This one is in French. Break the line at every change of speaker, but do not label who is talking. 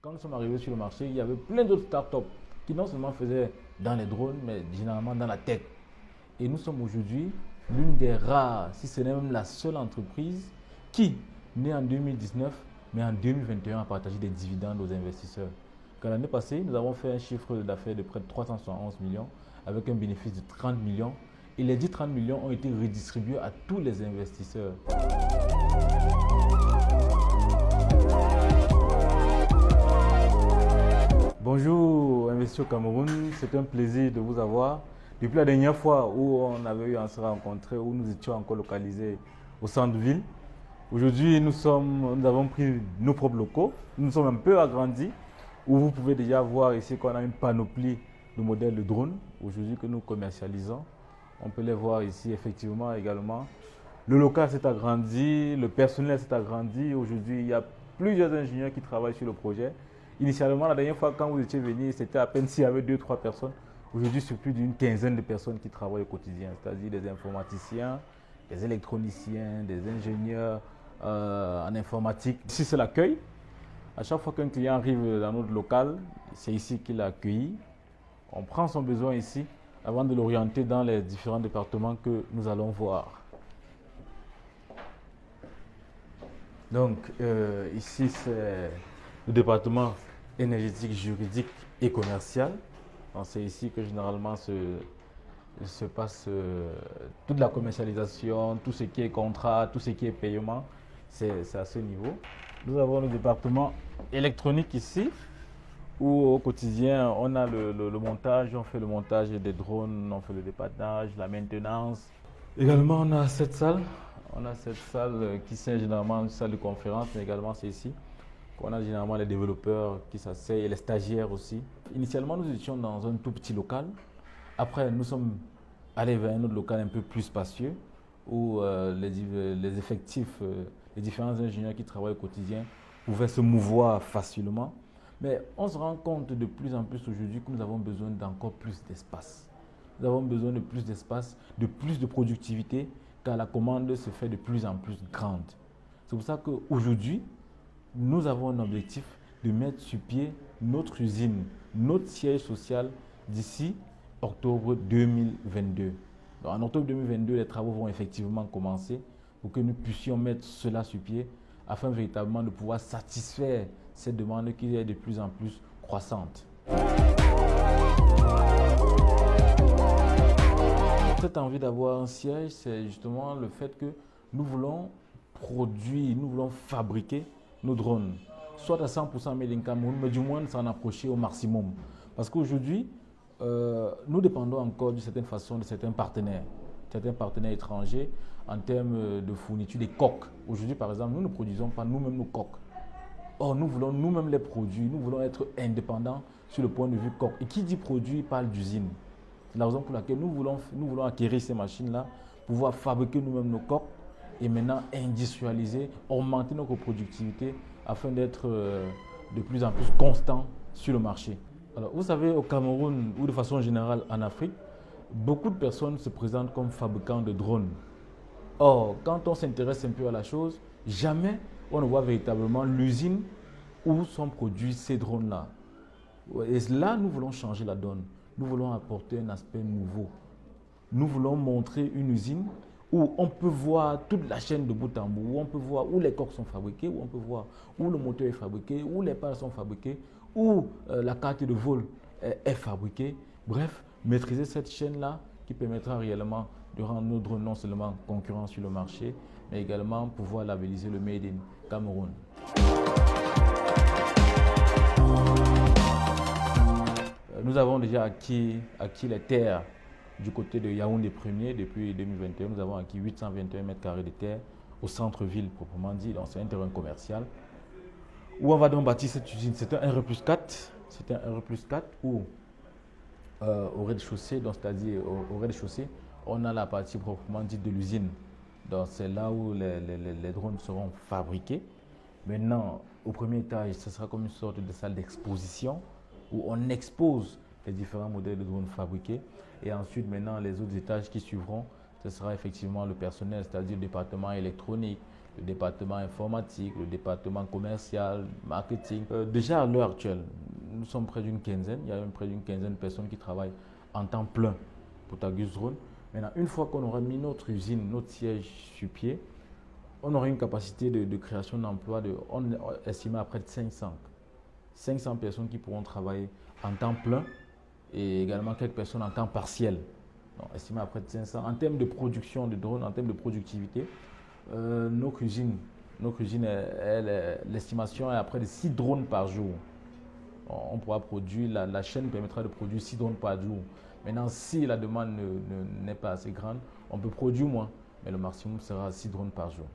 Quand nous sommes arrivés sur le marché, il y avait plein d'autres startups qui non seulement faisaient dans les drones, mais généralement dans la tech. Et nous sommes aujourd'hui l'une des rares, si ce n'est même la seule entreprise qui, née en 2019, mais en 2021 a partagé des dividendes aux investisseurs. Car l'année passée, nous avons fait un chiffre d'affaires de près de 371 millions avec un bénéfice de 30 millions. Et les 10-30 millions ont été redistribués à tous les investisseurs. Bonjour, investisseurs au Cameroun, c'est un plaisir de vous avoir. Depuis la dernière fois où on avait eu à se rencontrer, où nous étions encore localisés au centre-ville, aujourd'hui nous avons pris nos propres locaux, nous sommes un peu agrandis, où vous pouvez déjà voir ici qu'on a une panoplie de modèles de drones aujourd'hui que nous commercialisons. On peut les voir ici effectivement également. Le local s'est agrandi, le personnel s'est agrandi. Aujourd'hui, il y a plusieurs ingénieurs qui travaillent sur le projet. Initialement, la dernière fois quand vous étiez venus, c'était à peine s'il y avait 2-3 personnes. Aujourd'hui, c'est plus d'une quinzaine de personnes qui travaillent au quotidien, c'est-à-dire des informaticiens, des électroniciens, des ingénieurs en informatique. Ici, c'est l'accueil. À chaque fois qu'un client arrive dans notre local, c'est ici qu'il est accueilli. On prend son besoin ici avant de l'orienter dans les différents départements que nous allons voir. Donc, ici, c'est le département énergétique, juridique et commercial. C'est ici que généralement se passe toute la commercialisation, tout ce qui est contrat, tout ce qui est paiement, c'est à ce niveau. Nous avons le département électronique ici, où au quotidien, on a le montage, on fait le montage des drones, on fait le dépannage, la maintenance. Également, on a cette salle. On a cette salle qui sert généralement une salle de conférence, mais également c'est ici qu'on a généralement les développeurs qui s'asseyent et les stagiaires aussi. Initialement, nous étions dans un tout petit local. Après, nous sommes allés vers un autre local un peu plus spacieux où les effectifs, les différents ingénieurs qui travaillent au quotidien pouvaient se mouvoir facilement. Mais on se rend compte de plus en plus aujourd'hui que nous avons besoin d'encore plus d'espace. Nous avons besoin de plus d'espace, de plus de productivité, car la commande se fait de plus en plus grande. C'est pour ça qu'aujourd'hui, nous avons un objectif de mettre sur pied notre usine, notre siège social d'ici octobre 2022. Donc, en octobre 2022, les travaux vont effectivement commencer pour que nous puissions mettre cela sur pied afin véritablement de pouvoir satisfaire cette demande qui est de plus en plus croissante. Cette envie d'avoir un siège, c'est justement le fait que nous voulons produire, nous voulons fabriquer nos drones, soit à 100% made in Cameroun, mais du moins s'en approcher au maximum. Parce qu'aujourd'hui, nous dépendons encore d'une certaine façon de certains partenaires étrangers en termes de fourniture des coques. Aujourd'hui, par exemple, nous ne produisons pas nous-mêmes nos coques. Or, nous voulons nous-mêmes les produire, nous voulons être indépendants sur le point de vue coque. Et qui dit produit parle d'usine. C'est la raison pour laquelle nous voulons acquérir ces machines-là, pouvoir fabriquer nous-mêmes nos coques et maintenant industrialiser, augmenter notre productivité afin d'être de plus en plus constant sur le marché. Alors, vous savez, au Cameroun ou de façon générale en Afrique, beaucoup de personnes se présentent comme fabricants de drones. Or, quand on s'intéresse un peu à la chose, jamais on ne voit véritablement l'usine où sont produits ces drones-là. Et là, nous voulons changer la donne. Nous voulons apporter un aspect nouveau. Nous voulons montrer une usine où on peut voir toute la chaîne de bout en bout, où on peut voir où les coques sont fabriquées, où on peut voir où le moteur est fabriqué, où les pales sont fabriquées, où la carte de vol est fabriquée. Bref, maîtriser cette chaîne-là qui permettra réellement de rendre nos drones non seulement concurrents sur le marché, mais également pouvoir labelliser le Made in Cameroun. Nous avons déjà acquis les terres du côté de Yaoundé 1er depuis 2021. Nous avons acquis 821 mètres carrés de terre au centre-ville proprement dit. Donc c'est un terrain commercial. Où on va donc bâtir cette usine? C'est un RE+4. C'est un RE+4 où au rez-de-chaussée, c'est-à-dire au rez-de-chaussée, on a la partie proprement dite de l'usine. Donc c'est là où les drones seront fabriqués. Maintenant, au premier étage, ce sera comme une sorte de salle d'exposition où on expose les différents modèles de drones fabriqués. Et ensuite, maintenant, les autres étages qui suivront, ce sera effectivement le personnel, c'est-à-dire le département électronique, le département informatique, le département commercial, marketing. Déjà à l'heure actuelle, nous sommes près d'une quinzaine, il y a même près d'une quinzaine de personnes qui travaillent en temps plein pour Tagus Drone. Maintenant, une fois qu'on aura mis notre usine, notre siège sur pied, on aura une capacité de création d'emplois on estime à près de 500 personnes qui pourront travailler en temps plein et également quelques personnes en temps partiel. Donc, estimé à près de 500. En termes de production de drones, en termes de productivité, notre usine, l'estimation est à près de 6 drones par jour. On pourra produire, la chaîne permettra de produire 6 drones par jour. Maintenant, si la demande n'est pas assez grande, on peut produire moins, mais le maximum sera 6 drones par jour.